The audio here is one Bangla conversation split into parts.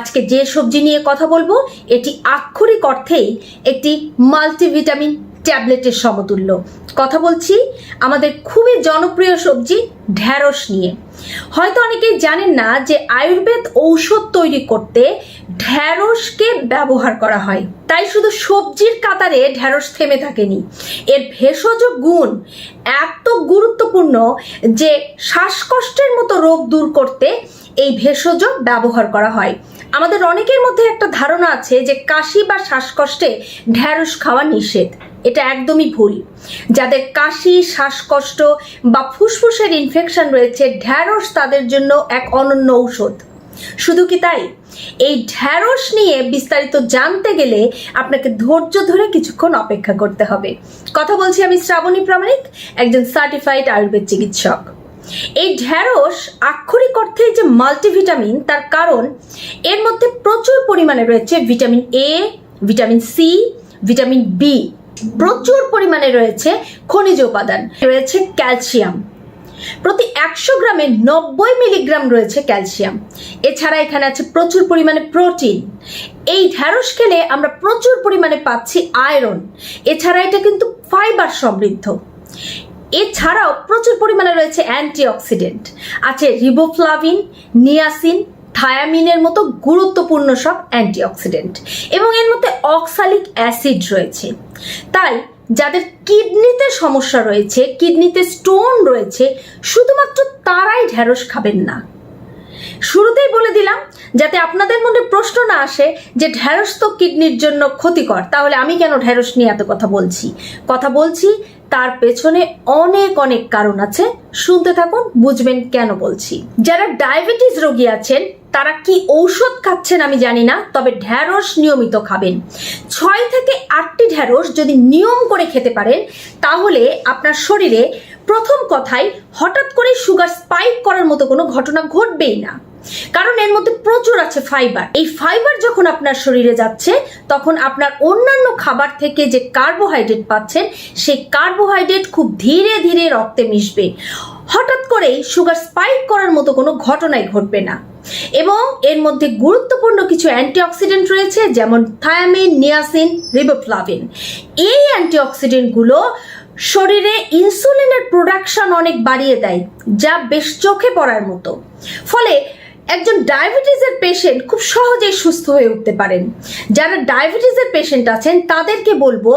আজকে যে সবজি নিয়ে কথা বলবো এটি আক্ষরিক অর্থেই একটি মাল্টিভিটামিন ট্যাবলেটের সমতুল্য। কথা বলছি আমাদের খুবই জনপ্রিয় সবজি ঢ্যাঁড়স নিয়ে। হয়তো অনেকেই জানেন না যে আয়ুর্বেদ ঔষধ তৈরি করতে ঢ্যাঁড়সকে ব্যবহার করা হয়। তাই শুধু সবজির কাতারে ঢ্যাঁড়স থেমে থাকেনি, এর ভেষজ গুণ এত গুরুত্বপূর্ণ যে শ্বাসকষ্টের মতো রোগ দূর করতে এই ভেষজ ব্যবহার করা হয়। আমাদের অনেকের মধ্যে একটা ধারণা আছে যে কাশি বা শ্বাসকষ্টে ঢ্যাঁড়স খাওয়া নিষেধ। এটা একদমই ভুল। যাদের কাশি, শ্বাসকষ্ট বা ফুসফুসের ইনফেকশন রয়েছে, ঢ্যাঁড়স তাদের জন্য এক অনন্য ঔষধ। শুধু কি তাই, এই ঢ্যাঁড়স নিয়ে বিস্তারিত জানতে গেলে আপনাকে ধৈর্য ধরে কিছুক্ষণ অপেক্ষা করতে হবে। কথা বলছি আমি শ্রাবণী প্রামাণিক, একজন সার্টিফাইড আয়ুর্বেদ চিকিৎসক। এই ঢ্যাঁড়স আক্ষরিক অর্থে যে মাল্টিভিটামিন, তার কারণ এর মধ্যে প্রচুর পরিমাণে রয়েছে vitamin A, vitamin C, vitamin B, প্রচুর পরিমাণে রয়েছে খনিজ উপাদান, রয়েছে ক্যালসিয়াম। প্রতি 100 গ্রামে 90 মিলিগ্রাম রয়েছে ক্যালসিয়াম। এছাড়া এখানে আছে প্রচুর পরিমাণে প্রোটিন। এই ঢ্যাঁড়স খেলে আমরা প্রচুর পরিমাণে পাচ্ছি আয়রন। এছাড়া এটা কিন্তু ফাইবার সমৃদ্ধ। এছাড়াও প্রচুর পরিমাণে রয়েছে অ্যান্টিঅক্সিডেন্ট, আছে রিবোফ্লাভিন, নিয়াসিন, থায়ামিনের মতো গুরুত্বপূর্ণ সব অ্যান্টিঅক্সিডেন্ট, এবং এর মধ্যে অক্সালিক অ্যাসিড রয়েছে। তাই যাদের কিডনিতে সমস্যা রয়েছে, কিডনিতে স্টোন রয়েছে, শুধুমাত্র তারাই ঢ্যাঁড়স খাবেন না। শুরুতেই বলে দিলাম যাতে আপনাদের মনে প্রশ্ন না আসে যে ঢ্যাঁড়স তো কিডনির জন্য ক্ষতিকর, তাহলে আমি কেন ঢ্যাঁড়স নিয়ে এত কথা বলছি তার পেছনে অনেক অনেক কারণ আছে। শুনতে থাকুন, বুঝবেন কেন বলছি। যারা ডায়াবেটিস রোগী আছেন তারা কি ঔষধ খাচ্ছেন আমি জানি না, তবে ঢ্যাঁড়স নিয়মিত খাবেন। 6 থেকে 8টি ঢ্যাঁড়স যদি নিয়ম করে খেতে পারেন তাহলে আপনার শরীরে প্রথম কথাই হঠাৎ করে সুগার স্পাইক করার মতো কোনো ঘটনা ঘটবেই না, কারণ এর মধ্যে প্রচুর আছে ফাইবার। এই ফাইবার যখন আপনার শরীরে যাচ্ছে তখন আপনার অন্যান্য খাবার থেকে যে কার্বোহাইড্রেট পাচ্ছেন সেই কার্বোহাইড্রেট খুব ধীরে ধীরে রক্তে মিশবে। হঠাৎ করেই সুগার স্পাইক করার মতো কোনো ঘটনাই ঘটবে না। এবং এর মধ্যে গুরুত্বপূর্ণ কিছু অ্যান্টিঅক্সিডেন্ট রয়েছে, যেমন থায়ামিন, নিয়াসিন, রিবোফ্লাভিন। এই অ্যান্টিঅক্সিডেন্টগুলো শরীরে ইনসুলিনের প্রোডাকশন অনেক বাড়িয়ে দেয়, যা বেশ চোখে পড়ার মতো। ফলে একজন ডায়াবেটিসের পেশেন্ট খুব সহজেই সুস্থ হয়ে উঠতে পারেন। যারা ডায়াবেটিসের পেশেন্ট আছেন তাদেরকে বলবো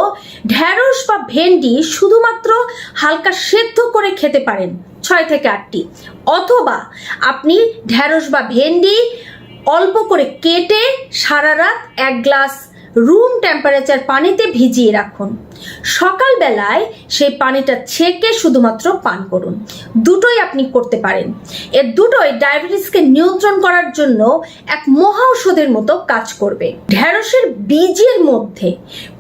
ঢ্যাঁড়স বা ভেন্ডি শুধুমাত্র হালকা সেদ্ধ করে খেতে পারেন 6 থেকে 8টি, অথবা আপনি ঢ্যাঁড়স বা ভেন্ডি অল্প করে কেটে সারা রাত 1 গ্লাস রুম টেম্পারেচার পানিতে ভিজিয়ে রাখুন। সকালবেলায় সেই পানিটা ছেঁকে শুধুমাত্র পান করুন। দুটোই আপনি করতে পারেন। এর দুটোই ডায়াবেটিসকে নিয়ন্ত্রণ করার জন্য এক মহা ঔষধের মতো কাজ করবে। ঢ্যাঁড়সের বীজের মধ্যে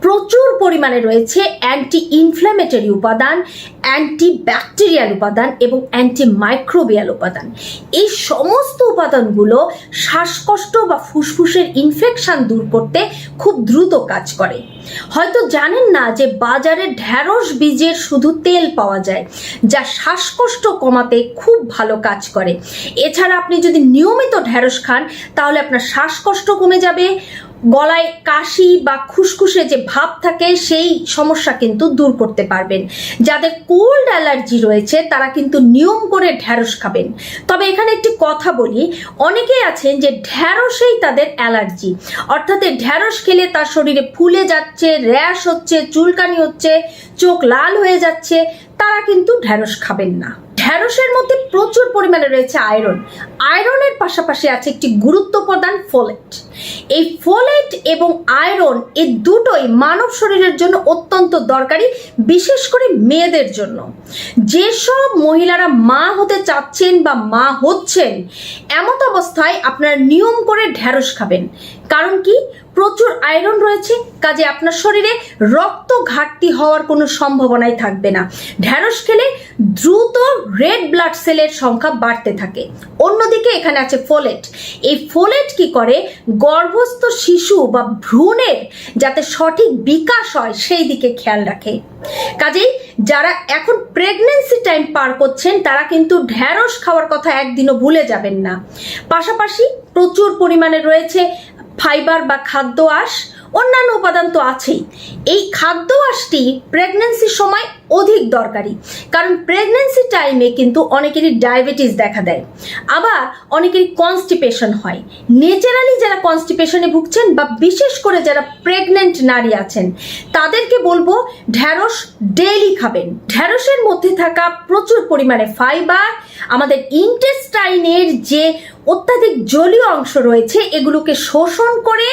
প্রচুর পরিমাণে রয়েছে অ্যান্টি ইনফ্ল্যামেটরি উপাদান, অ্যান্টি ব্যাকটেরিয়াল উপাদান এবং অ্যান্টি মাইক্রোবিয়াল উপাদান। এই সমস্ত উপাদানগুলো শ্বাসকষ্ট বা ফুসফুসের ইনফেকশন দূর করতে খুব দ্রুত কাজ করে। হয়তো জানেন না যে বাজারে ঢ্যাঁড়স বীজের শুধু তেল পাওয়া যায়, যা শ্বাসকষ্ট কমাতে খুব ভালো কাজ করে। এছাড়া আপনি যদি নিয়মিত ঢ্যাঁড়স খান তাহলে আপনার শ্বাসকষ্ট কমে যাবে, গলায় কাশি বা খুসখুসে যে ভাব থাকে সেই সমস্যা কিন্তু দূর করতে পারবেন। যাদের কোল্ড অ্যালার্জি রয়েছে তারা কিন্তু নিয়ম করে ঢ্যাঁড়স খাবেন। তবে এখানে একটি কথা বলি, অনেকেই আছেন যে ঢ্যাঁড়সেই তাদের অ্যালার্জি, অর্থাৎ ঢ্যাঁড়স খেলে তার শরীরে ফুলে যাচ্ছে, র্যাশ হচ্ছে, চুলকানি হচ্ছে, চোখ লাল হয়ে যাচ্ছে, তারা কিন্তু ঢ্যাঁড়স খাবেন না। ঢ্যাঁড়সের মধ্যে প্রচুর পরিমাণে রয়েছে আয়রন। আয়রনের পাশাপাশি আছে একটি গুরুত্বপূর্ণ উপাদান ফোলেট। এই ফোলেট এবং আয়রন এই দুটোই মানব শরীরের জন্য অত্যন্ত দরকারি, বিশেষ করে মেয়েদের জন্য। যেসব মহিলারা মা হতে চাচ্ছেন বা মা হচ্ছেন, এমত অবস্থায় আপনারা নিয়ম করে ঢ্যাঁড়স খাবেন। কারণ কি, প্রচুর আয়রন রয়েছে, কাজে আপনার শরীরে রক্ত ঘাটতি হওয়ার কোনো সম্ভাবনাই থাকবে না। ঢ্যাঁড়স খেলে দ্রুত রেড ব্লাড সেলের সংখ্যা বাড়তে থাকে। অন্যদিকে এখানে আছে ফোলেট। এই ফোলেট কি করে, গর্ভস্থ শিশু বা ভ্রূণের যাতে সঠিক বিকাশ হয় সেই দিকে খেয়াল রাখে। কাজেই যারা এখন প্রেগন্যান্সি টাইম পার করছেন তারা কিন্তু ঢ্যাঁড়স খাওয়ার কথা একদিনও ভুলে যাবেন না। পাশাপাশি প্রচুর পরিমাণে রয়েছে ফাইবার বা খাদ্য আঁশ, অন্যান্য উপাদান তো আছেই। এই খাদ্য আঁশটি প্রেগন্যান্সির সময় অধিক দরকারি, কারণ প্রেগন্যান্সি টাইমে কিন্তু অনেকেরই ডায়াবেটিস দেখা দেয়, আবার অনেকেরই কনস্টিপেশন হয়। ন্যাচারালি যারা কনস্টিপেশনে ভুগছেন বা বিশেষ করে যারা প্রেগনেন্ট নারী আছেন তাদেরকে বলবো ঢ্যাঁড়স ডেইলি খাবেন। ঢ্যাঁড়সের মধ্যে থাকা প্রচুর পরিমাণে ফাইবার আমাদের ইন্টেস্টাইনের যে অত্যাধিক জলীয় অংশ রয়েছে এগুলোকে শোষণ করে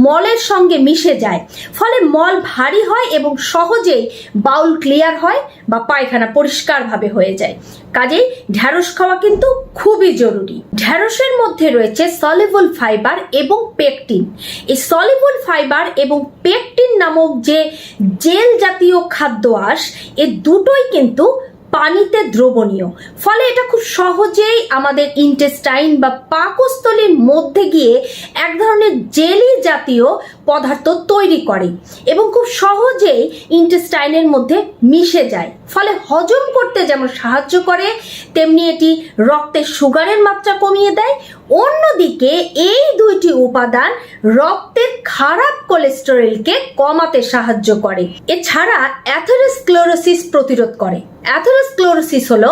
মলের সঙ্গে মিশে যায়, ফলে মল ভারী হয় এবং সহজেই বাউল ক্লিয়ার হয় বা পায়খানা পরিষ্কারভাবে হয়ে যায়। কাজেই ঢ্যাঁড়স খাওয়া কিন্তু খুবই জরুরি। ঢ্যাঁড়সের মধ্যে রয়েছে সলিবল ফাইবার এবং পেকটিন। এই সলিবল ফাইবার এবং পেকটিন নামক যে জেল জাতীয় খাদ্য আঁশ, এ দুটোই কিন্তু পানিতে দ্রবণীয়, ফলে এটা খুব সহজেই আমাদের ইন্টেস্টাইন বা পাকস্থলীর মধ্যে গিয়ে এক ধরনের জেলি জাতীয় পদার্থ তৈরি করে এবং খুব সহজেই ইন্টেস্টাইনের মধ্যে মিশে যায়, ফলে হজম করতে যেমন সাহায্য করে তেমনি এটি রক্তের সুগারের মাত্রা কমিয়ে দেয়। অন্যদিকে এই দুইটি উপাদান রক্তের খারাপ কোলেস্টেরলকে কমাতে সাহায্য করে। এছাড়া অ্যাথেরোস্ক্লেরোসিস প্রতিরোধ করে। অ্যাথেরোস্ক্লেরোসিস হলো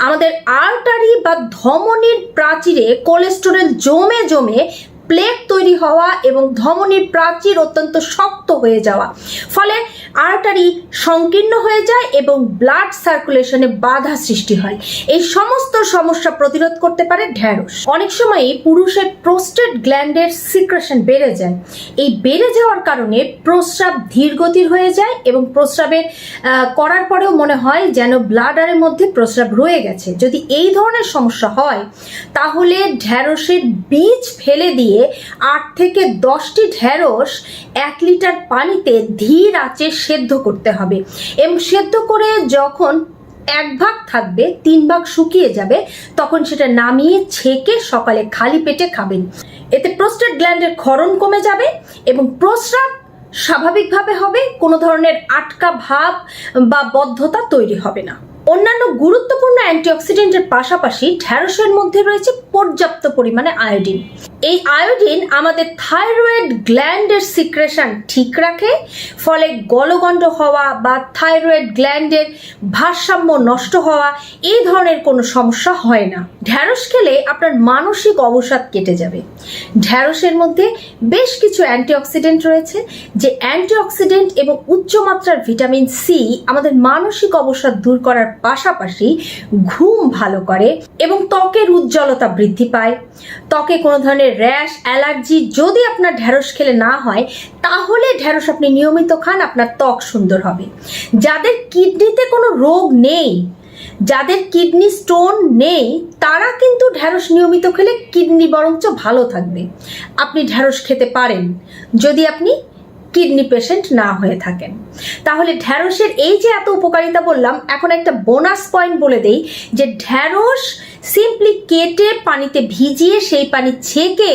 আমাদের আর্টারি বা ধমনীর প্রাচীরে কোলেস্টেরল জমে জমে প্লেক তৈরি হওয়া এবং ধমনীর প্রাচীর অত্যন্ত শক্ত হয়ে যাওয়া, ফলে আর্টারি সংকীর্ণ হয়ে যায় এবং ব্লাড সার্কুলেশনে বাধা সৃষ্টি হয়। এই সমস্ত সমস্যা প্রতিরোধ করতে পারে ঢ্যাঁড়স। অনেক সময়ই পুরুষের প্রোস্টেট গ্ল্যান্ডের সিক্রেশন বেড়ে যায়। এই বেড়ে যাওয়ার কারণে প্রস্রাব ধীরগতির হয়ে যায় এবং প্রস্রাবের করার পরেও মনে হয় যেন ব্লাডারের মধ্যে প্রস্রাব রয়ে গেছে। যদি এই ধরনের সমস্যা হয় তাহলে ঢ্যাঁড়সের বীজ ফেলে দিয়ে 8 থেকে 10টি ঢ্যাঁড়স 1 লিটার পানিতে ধীর আঁচে সেদ্ধ করতে হবে এবং সেদ্ধ করে যখন 1 ভাগ থাকবে 3 ভাগ শুকিয়ে যাবে তখন সেটা নামিয়ে ছেঁকে সকালে খালি পেটে খাবেন। এতে প্রোস্টেট গ্ল্যান্ডের ক্ষরণ কমে যাবে এবং প্রস্রাব স্বাভাবিকভাবে হবে, কোনো ধরনের আটকা ভাব বা বদ্ধতা তৈরি হবে না। অন্যান্য গুরুত্বপূর্ণ অ্যান্টিঅক্সিডেন্টের পাশাপাশি ঢ্যাঁড়সের মধ্যে রয়েছে পর্যাপ্ত পরিমাণে আয়োডিন। এই আয়োডিন আমাদের থাইরয়েড গ্ল্যান্ডের সিক্রেশন ঠিক রাখে, ফলে গলগণ্ড হওয়া বা থাইরয়েড গ্ল্যান্ডের ভারসাম্য নষ্ট হওয়া এই ধরনের কোনো সমস্যা হয় না। ঢ্যাঁড়স খেলে আপনার মানসিক অবসাদ কেটে যাবে। ঢ্যাঁড়সের মধ্যে বেশ কিছু অ্যান্টিঅক্সিডেন্ট রয়েছে, যে অ্যান্টিঅক্সিডেন্ট এবং উচ্চমাত্রার ভিটামিন সি আমাদের মানসিক অবসাদ দূর করার পাশাপাশি ঘুম ভালো করে এবং ত্বকের উজ্জ্বলতা বৃদ্ধি পায়। ত্বকে কোনো ধরনের র্যাশ, অ্যালার্জি যদি আপনার ঢ্যাঁড়স খেলে না হয় তাহলে ঢ্যাঁড়স আপনি নিয়মিত খান, আপনার ত্বক সুন্দর হবে। যাদের কিডনিতে কোনো রোগ নেই, যাদের কিডনি স্টোন নেই, তারা কিন্তু ঢ্যাঁড়স নিয়মিত খেলে কিডনি বরঞ্চ ভালো থাকবে। আপনি ঢ্যাঁড়স খেতে পারেন যদি আপনি কিডনি পেশেন্ট না হয়ে থাকেন। তাহলে ঢ্যাঁড়সের এই যে এত উপকারিতা বললাম, এখন একটা বোনাস পয়েন্ট বলে দেই যে ঢ্যাঁড়স সিম্পলি কেটে পানিতে ভিজিয়ে সেই পানি ছেঁকে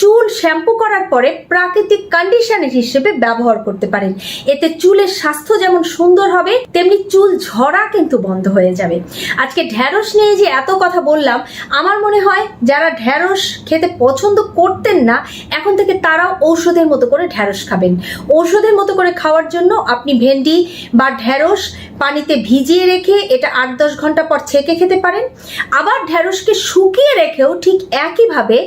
চুল শ্যাম্পু করার পরে প্রাকৃতিক কন্ডিশনার হিসেবে ব্যবহার করতে পারেন। এতে চুলের স্বাস্থ্য যেমন সুন্দর হবে তেমনি চুল ঝরা কিন্তু বন্ধ হয়ে যাবে। আজকে ঢ্যাঁড়স নিয়ে যে এত কথা বললাম, আমার মনে হয় যারা ঢ্যাঁড়স খেতে পছন্দ করতেন না এখন থেকে তারাও ঔষধের মতো করে ঢ্যাঁড়স খাবেন। ঔষধের মতো করে খাওয়ার জন্য আপনি ভেন্ডি বা ঢ্যাঁড়স পানিতে ভিজিয়ে রেখে এটা 8-10 ঘন্টা পর ছেঁকে খেতে পারেন। আবার ঢ্যাঁড়সকে শুকিয়ে রেখেও ঠিক একইভাবে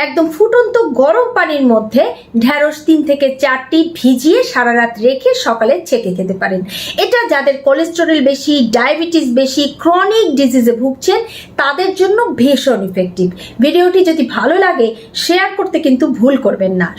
একদম ফুটন্ত গরম পানির মধ্যে ঢ্যাঁড়স 3 থেকে 4টি ভিজিয়ে সারা রাত রেখে সকালে ছেঁকে খেতে পারেন। এটা যাদের কোলেস্টেরল বেশি, ডায়াবেটিস বেশি, ক্রনিক ডিজিজে ভুগছেন তাদের জন্য ভীষণ ইফেক্টিভ। ভিডিওটি যদি ভালো লাগে শেয়ার করতে কিন্তু ভুল করবেন না।